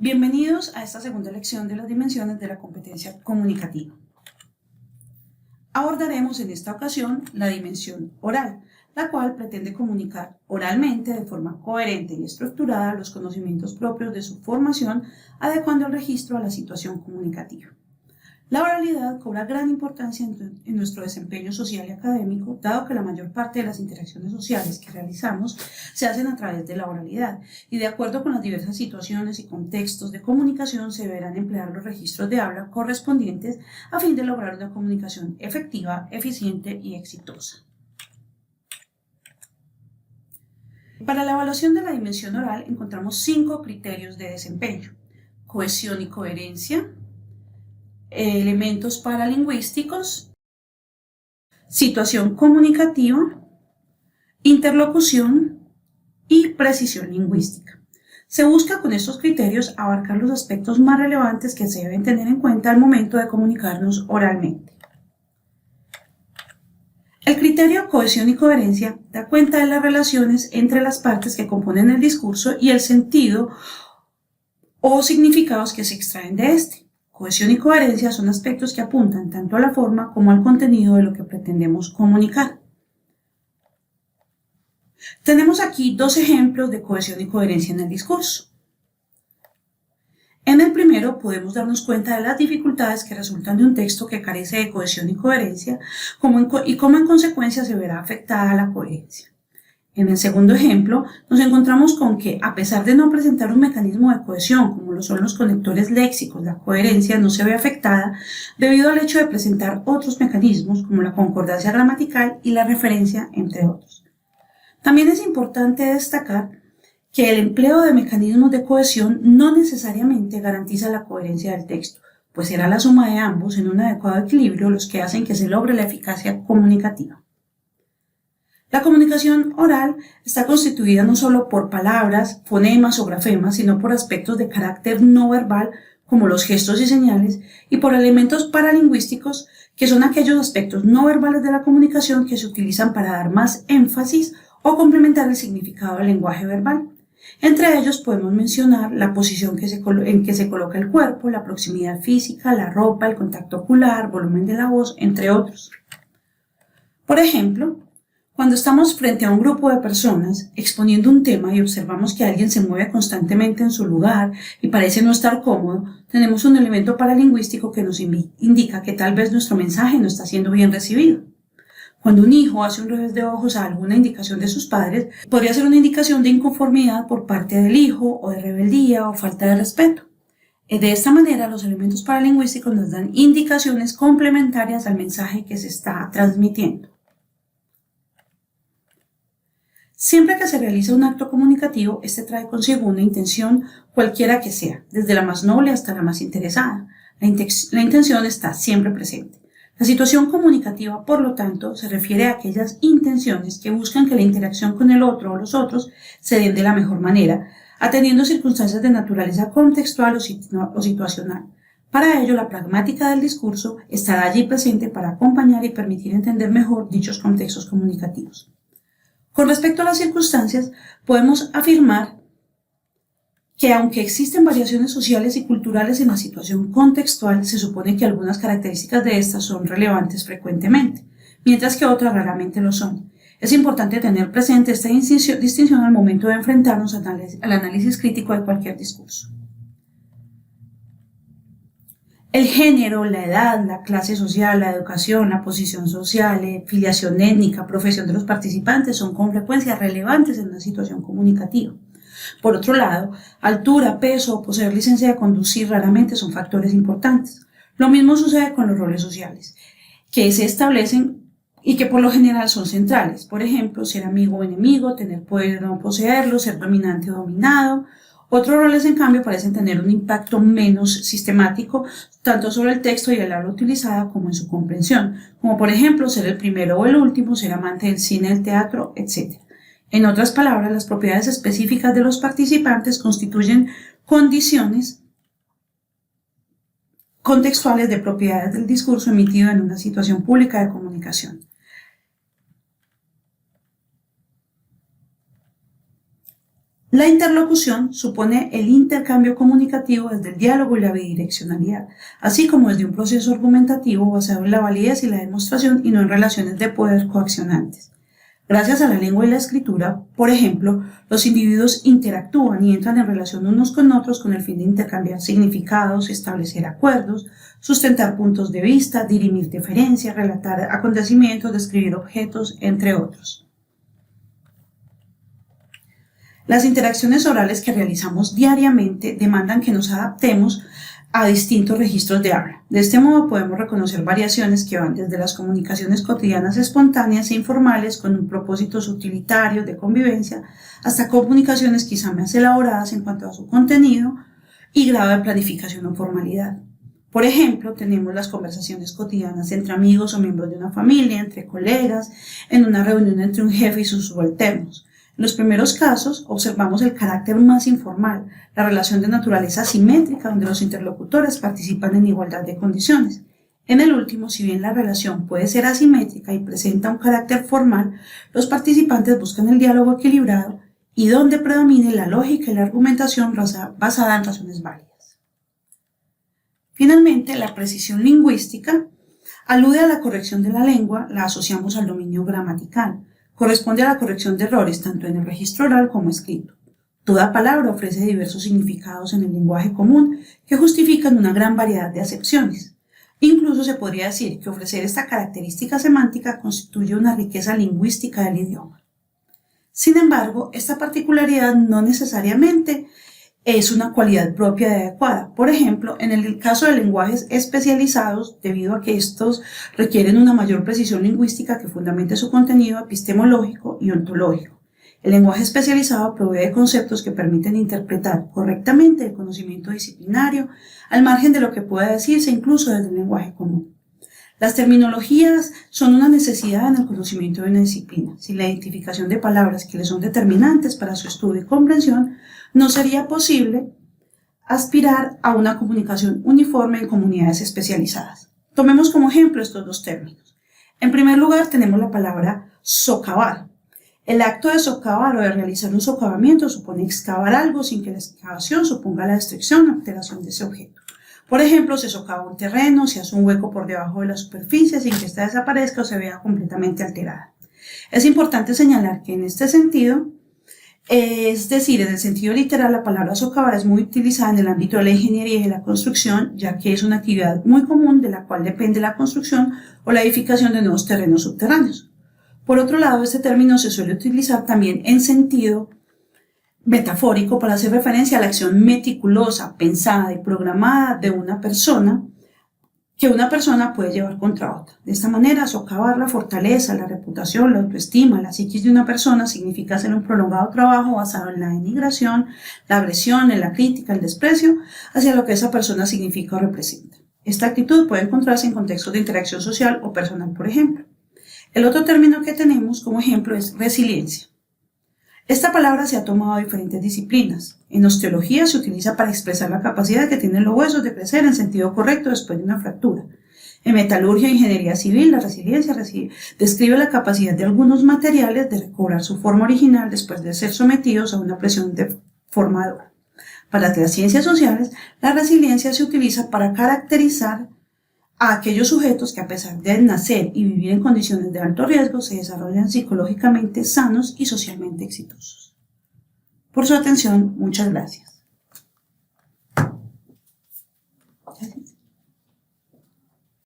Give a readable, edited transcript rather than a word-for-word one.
Bienvenidos a esta segunda lección de las dimensiones de la competencia comunicativa. Abordaremos en esta ocasión la dimensión oral, la cual pretende comunicar oralmente de forma coherente y estructurada los conocimientos propios de su formación, adecuando el registro a la situación comunicativa. La oralidad cobra gran importancia en nuestro desempeño social y académico, dado que la mayor parte de las interacciones sociales que realizamos se hacen a través de la oralidad, y de acuerdo con las diversas situaciones y contextos de comunicación se deberán emplear los registros de habla correspondientes a fin de lograr una comunicación efectiva, eficiente y exitosa. Para la evaluación de la dimensión oral encontramos 5 criterios de desempeño: cohesión y coherencia, elementos paralingüísticos, situación comunicativa, interlocución y precisión lingüística. Se busca con estos criterios abarcar los aspectos más relevantes que se deben tener en cuenta al momento de comunicarnos oralmente. El criterio cohesión y coherencia da cuenta de las relaciones entre las partes que componen el discurso y el sentido o significados que se extraen de este. Cohesión y coherencia son aspectos que apuntan tanto a la forma como al contenido de lo que pretendemos comunicar. Tenemos aquí 2 ejemplos de cohesión y coherencia en el discurso. En el primero podemos darnos cuenta de las dificultades que resultan de un texto que carece de cohesión y coherencia y cómo en consecuencia se verá afectada la coherencia. En el segundo ejemplo, nos encontramos con que, a pesar de no presentar un mecanismo de cohesión como lo son los conectores léxicos, la coherencia no se ve afectada debido al hecho de presentar otros mecanismos como la concordancia gramatical y la referencia, entre otros. También es importante destacar que el empleo de mecanismos de cohesión no necesariamente garantiza la coherencia del texto, pues será la suma de ambos en un adecuado equilibrio los que hacen que se logre la eficacia comunicativa. La comunicación oral está constituida no solo por palabras, fonemas o grafemas, sino por aspectos de carácter no verbal como los gestos y señales, y por elementos paralingüísticos, que son aquellos aspectos no verbales de la comunicación que se utilizan para dar más énfasis o complementar el significado del lenguaje verbal. Entre ellos podemos mencionar la posición en que se coloca el cuerpo, la proximidad física, la ropa, el contacto ocular, volumen de la voz, entre otros. Por ejemplo, cuando estamos frente a un grupo de personas exponiendo un tema y observamos que alguien se mueve constantemente en su lugar y parece no estar cómodo, tenemos un elemento paralingüístico que nos indica que tal vez nuestro mensaje no está siendo bien recibido. Cuando un hijo hace un revés de ojos a alguna indicación de sus padres, podría ser una indicación de inconformidad por parte del hijo, o de rebeldía o falta de respeto. De esta manera, los elementos paralingüísticos nos dan indicaciones complementarias al mensaje que se está transmitiendo. Siempre que se realiza un acto comunicativo, este trae consigo una intención cualquiera que sea, desde la más noble hasta la más interesada. La intención está siempre presente. La situación comunicativa, por lo tanto, se refiere a aquellas intenciones que buscan que la interacción con el otro o los otros se den de la mejor manera, atendiendo circunstancias de naturaleza contextual o situacional. Para ello, la pragmática del discurso estará allí presente para acompañar y permitir entender mejor dichos contextos comunicativos. Con respecto a las circunstancias, podemos afirmar que aunque existen variaciones sociales y culturales en la situación contextual, se supone que algunas características de estas son relevantes frecuentemente, mientras que otras raramente lo son. Es importante tener presente esta distinción al momento de enfrentarnos al análisis crítico de cualquier discurso. El género, la edad, la clase social, la educación, la posición social, filiación étnica, profesión de los participantes son con frecuencia relevantes en una situación comunicativa. Por otro lado, altura, peso o poseer licencia de conducir raramente son factores importantes. Lo mismo sucede con los roles sociales, que se establecen y que por lo general son centrales. Por ejemplo, ser amigo o enemigo, tener poder o no poseerlo, ser dominante o dominado. Otros roles, en cambio, parecen tener un impacto menos sistemático, tanto sobre el texto y el habla utilizada como en su comprensión, como por ejemplo ser el primero o el último, ser amante del cine, del teatro, etc. En otras palabras, las propiedades específicas de los participantes constituyen condiciones contextuales de propiedades del discurso emitido en una situación pública de comunicación. La interlocución supone el intercambio comunicativo desde el diálogo y la bidireccionalidad, así como desde un proceso argumentativo basado en la validez y la demostración y no en relaciones de poder coaccionantes. Gracias a la lengua y la escritura, por ejemplo, los individuos interactúan y entran en relación unos con otros con el fin de intercambiar significados, establecer acuerdos, sustentar puntos de vista, dirimir diferencias, relatar acontecimientos, describir objetos, entre otros. Las interacciones orales que realizamos diariamente demandan que nos adaptemos a distintos registros de habla. De este modo podemos reconocer variaciones que van desde las comunicaciones cotidianas espontáneas e informales con un propósito utilitario de convivencia hasta comunicaciones quizá más elaboradas en cuanto a su contenido y grado de planificación o formalidad. Por ejemplo, tenemos las conversaciones cotidianas entre amigos o miembros de una familia, entre colegas, en una reunión entre un jefe y sus subalternos. En los primeros casos, observamos el carácter más informal, la relación de naturaleza asimétrica donde los interlocutores participan en igualdad de condiciones. En el último, si bien la relación puede ser asimétrica y presenta un carácter formal, los participantes buscan el diálogo equilibrado y donde predomine la lógica y la argumentación basada en razones válidas. Finalmente, la precisión lingüística alude a la corrección de la lengua, la asociamos al dominio gramatical. Corresponde a la corrección de errores tanto en el registro oral como escrito. Toda palabra ofrece diversos significados en el lenguaje común que justifican una gran variedad de acepciones. Incluso se podría decir que ofrecer esta característica semántica constituye una riqueza lingüística del idioma. Sin embargo, esta particularidad no necesariamente es una cualidad propia y adecuada. Por ejemplo, en el caso de lenguajes especializados, debido a que estos requieren una mayor precisión lingüística que fundamente su contenido epistemológico y ontológico. El lenguaje especializado provee de conceptos que permiten interpretar correctamente el conocimiento disciplinario, al margen de lo que pueda decirse incluso desde el lenguaje común. Las terminologías son una necesidad en el conocimiento de una disciplina. Sin la identificación de palabras que le son determinantes para su estudio y comprensión, no sería posible aspirar a una comunicación uniforme en comunidades especializadas. Tomemos como ejemplo estos dos términos. En primer lugar, tenemos la palabra socavar. El acto de socavar o de realizar un socavamiento supone excavar algo sin que la excavación suponga la destrucción o alteración de ese objeto. Por ejemplo, se socava un terreno, se hace un hueco por debajo de la superficie sin que ésta desaparezca o se vea completamente alterada. Es importante señalar que en este sentido, es decir, en el sentido literal, la palabra socavar es muy utilizada en el ámbito de la ingeniería y de la construcción, ya que es una actividad muy común de la cual depende la construcción o la edificación de nuevos terrenos subterráneos. Por otro lado, este término se suele utilizar también en sentido metafórico para hacer referencia a la acción meticulosa, pensada y programada de una persona que una persona puede llevar contra otra. De esta manera, socavar la fortaleza, la reputación, la autoestima, la psiquis de una persona significa hacer un prolongado trabajo basado en la denigración, la agresión, en la crítica, el desprecio hacia lo que esa persona significa o representa. Esta actitud puede encontrarse en contextos de interacción social o personal, por ejemplo. El otro término que tenemos como ejemplo es resiliencia. Esta palabra se ha tomado de diferentes disciplinas. En osteología se utiliza para expresar la capacidad que tienen los huesos de crecer en sentido correcto después de una fractura. En metalurgia e ingeniería civil, la resiliencia describe la capacidad de algunos materiales de recobrar su forma original después de ser sometidos a una presión deformadora. Para las ciencias sociales, la resiliencia se utiliza para caracterizar a aquellos sujetos que a pesar de nacer y vivir en condiciones de alto riesgo se desarrollan psicológicamente sanos y socialmente exitosos. Por su atención, muchas gracias.